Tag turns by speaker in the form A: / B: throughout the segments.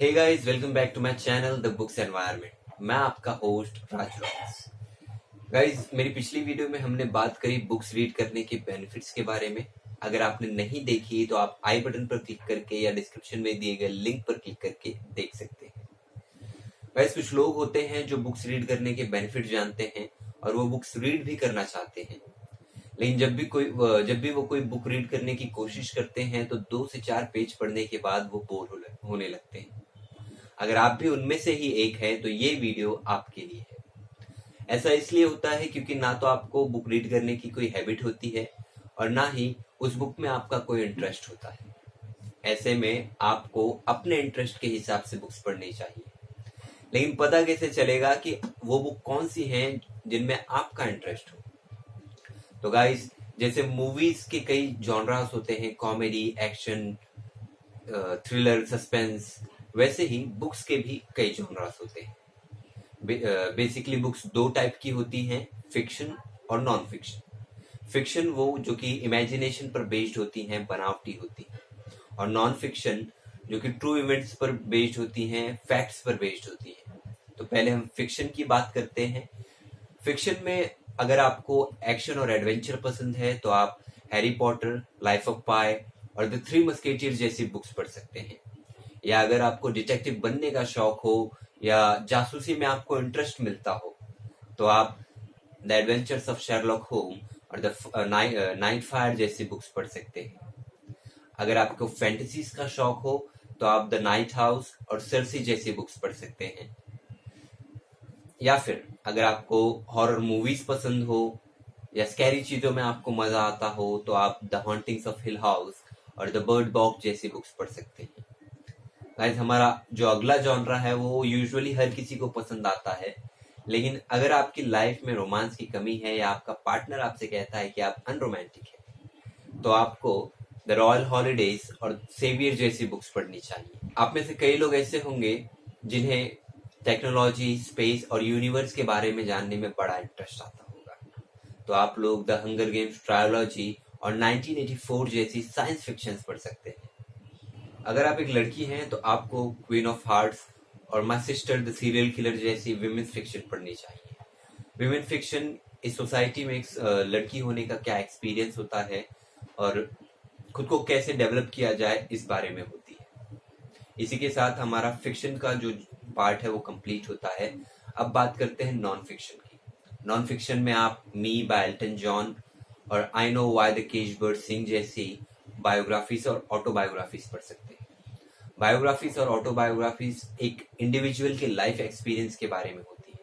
A: Hey guys, welcome back to my channel the books environment. मैं आपका host राज rocks. Guys, मेरी पिछली video में हमने बात करी बुक्स रीड करने के बेनिफिट्स के बारे में। अगर आपने नहीं देखी तो आप आई बटन पर क्लिक करके या डिस्क्रिप्शन में दिए गए लिंक पर क्लिक करके देख सकते हैं। गाइस, कुछ लोग होते हैं जो बुक्स रीड करने के बेनिफिट जानते हैं और वो बुक्स रीड भी करना चाहते हैं, लेकिन जब भी वो कोई बुक रीड करने की कोशिश करते हैं तो 2 से 4 पेज पढ़ने के बाद वो बोर होने लगते हैं। अगर आप भी उनमें से ही एक हैं तो ये वीडियो आपके लिए है। ऐसा इसलिए होता है क्योंकि ना तो आपको बुक रीड करने की कोई हैबिट होती है और ना ही उस बुक में आपका कोई इंटरेस्ट होता है। ऐसे में आपको अपने इंटरेस्ट के हिसाब से बुक्स पढ़नी चाहिए, लेकिन पता कैसे चलेगा कि वो बुक कौन सी हैं जिनमें आपका इंटरेस्ट हो। तो गाइस, जैसे मूवीज के कई जॉनरास होते हैं, कॉमेडी, एक्शन, थ्रिलर, सस्पेंस, वैसे ही बुक्स के भी कई जॉनरास होते हैं। बेसिकली बुक्स 2 टाइप की होती हैं, फिक्शन और नॉन फिक्शन। फिक्शन वो जो कि इमेजिनेशन पर बेस्ड होती हैं, बनावटी होती हैं, और नॉन फिक्शन जो कि ट्रू इवेंट्स पर बेस्ड होती हैं, फैक्ट्स पर बेस्ड होती हैं। तो पहले हम फिक्शन की बात करते हैं। फिक्शन में अगर आपको एक्शन और एडवेंचर पसंद है तो आप हैरी पॉटर, लाइफ ऑफ पाई और द थ्री मस्केटियर्स जैसी बुक्स पढ़ सकते हैं। या अगर आपको डिटेक्टिव बनने का शौक हो या जासूसी में आपको इंटरेस्ट मिलता हो तो आप the adventures of Sherlock home और द नाइट फायर जैसी बुक्स पढ़ सकते हैं। अगर आपको फैंटेसीज का शौक हो तो आप द नाइट हाउस और सर्सी जैसी बुक्स पढ़ सकते हैं। या फिर अगर आपको हॉरर मूवीज पसंद हो या स्कैरी चीजों में आपको मजा आता हो तो आप the hauntings of hill house और द बर्ड बॉक्स जैसी बुक्स पढ़ सकते हैं। गाइस, हमारा जो अगला जॉनरा है वो यूजुअली हर किसी को पसंद आता है, लेकिन अगर आपकी लाइफ में रोमांस की कमी है या आपका पार्टनर आपसे कहता है कि आप अनरोमांटिक है तो आपको द रॉयल हॉलीडेज और सेवियर जैसी बुक्स पढ़नी चाहिए। आप में से कई लोग ऐसे होंगे जिन्हें टेक्नोलॉजी, स्पेस और यूनिवर्स के बारे में जानने में बड़ा इंटरेस्ट आता होगा, तो आप लोग द हंगर गेम्स ट्रायोलॉजी और 1984 जैसी साइंस फिक्शन पढ़ सकते हैं। अगर आप एक लड़की हैं तो आपको क्वीन ऑफ हार्ट्स और my sister the serial killer जैसी विमेन्स फिक्शन पढ़नी चाहिए। विमेन फिक्शन इस सोसाइटी में एक लड़की होने का क्या एक्सपीरियंस होता है और खुद को कैसे डेवलप किया जाए इस बारे में होती है। इसी के साथ हमारा फिक्शन का जो पार्ट है वो कंप्लीट होता है। अब बात करते हैं नॉन फिक्शन की। नॉन फिक्शन में आप मी बाय एल्टन जॉन और I know why the cage bird sing जैसी बायोग्राफीज और ऑटोबायोग्राफीज पढ़ सकते हैं। बायोग्राफीज और ऑटोबायोग्राफीज एक इंडिविजुअल के लाइफ एक्सपीरियंस के बारे में होती है।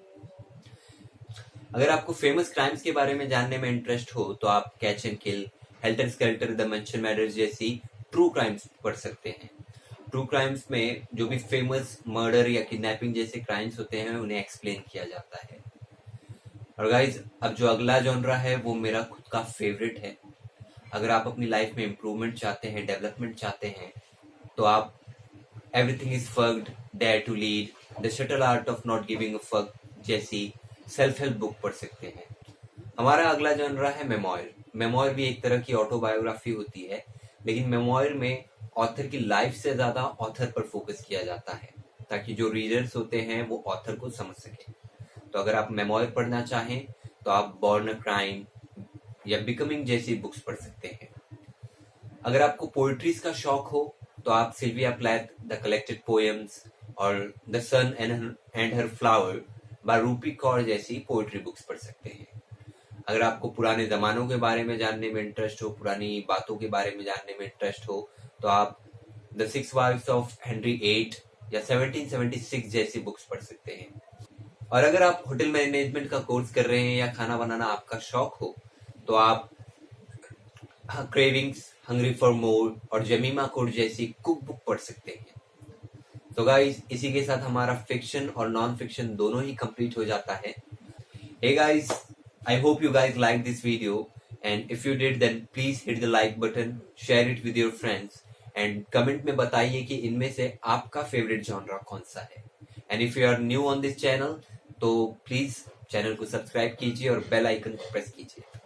A: अगर आपको फेमस क्राइम्स के बारे में जानने में इंटरेस्ट हो तो आप catch and kill, helter skeletal, the मंचन मैटर्स जैसी ट्रू क्राइम्स पढ़ सकते हैं। ट्रू क्राइम्स में जो भी फेमस मर्डर या किडनैपिंग जैसे क्राइम्स होते हैं उन्हें एक्सप्लेन किया जाता है। और गाइज, अब जो अगला जॉनरा है वो मेरा खुद का फेवरेट है। अगर आप अपनी लाइफ में इम्प्रूवमेंट चाहते हैं, डेवलपमेंट चाहते हैं, तो आप everything is fucked, dare to lead, the subtle art of not giving a fuck जैसी सेल्फ हेल्प बुक पढ़ सकते हैं। हमारा अगला जॉनरा है मेमोयर। मेमोयर भी एक तरह की ऑटोबायोग्राफी होती है, लेकिन मेमोयर में ऑथर की लाइफ से ज्यादा ऑथर पर फोकस किया जाता है ताकि जो रीडर्स होते हैं वो ऑथर को समझ सकें। तो अगर आप मेमोयर पढ़ना चाहें तो आप बॉर्न अ क्राइम या बिकमिंग जैसी बुक्स पढ़ सकते हैं। अगर आपको पोएट्रीज का शौक हो तो आप Sylvia Plath the collected poems और the sun and her flower by Rupi Kaur जैसी पोएट्री बुक्स पढ़ सकते हैं। अगर आपको पुराने जमानों के बारे में जानने में इंटरेस्ट हो, पुरानी बातों के बारे में जानने में इंटरेस्ट हो, तो आप the 6 wives of Henry VIII या 1776 जैसी बुक्स पढ़ सकते हैं। और अगर आप होटल मैनेजमेंट का कोर्स कर रहे हैं या खाना बनाना आपका शौक हो तो आप क्रेविंग्स, हंग्री फॉर मोर और जमीमा कोड जैसी कुक बुक पढ़ सकते हैं। तो गाइस, इसी के साथ हमारा फिक्शन और नॉन फिक्शन दोनों ही कंप्लीट हो जाता है। Hey guys, I hope you guys like this video and if you did then please hit the like button, share it with your friends and comment में बताइए कि इनमें से आपका फेवरेट जॉनरा कौन सा है। And if you are new on this channel तो प्लीज चैनल को सब्सक्राइब कीजिए और बेल आइकन को प्रेस कीजिए।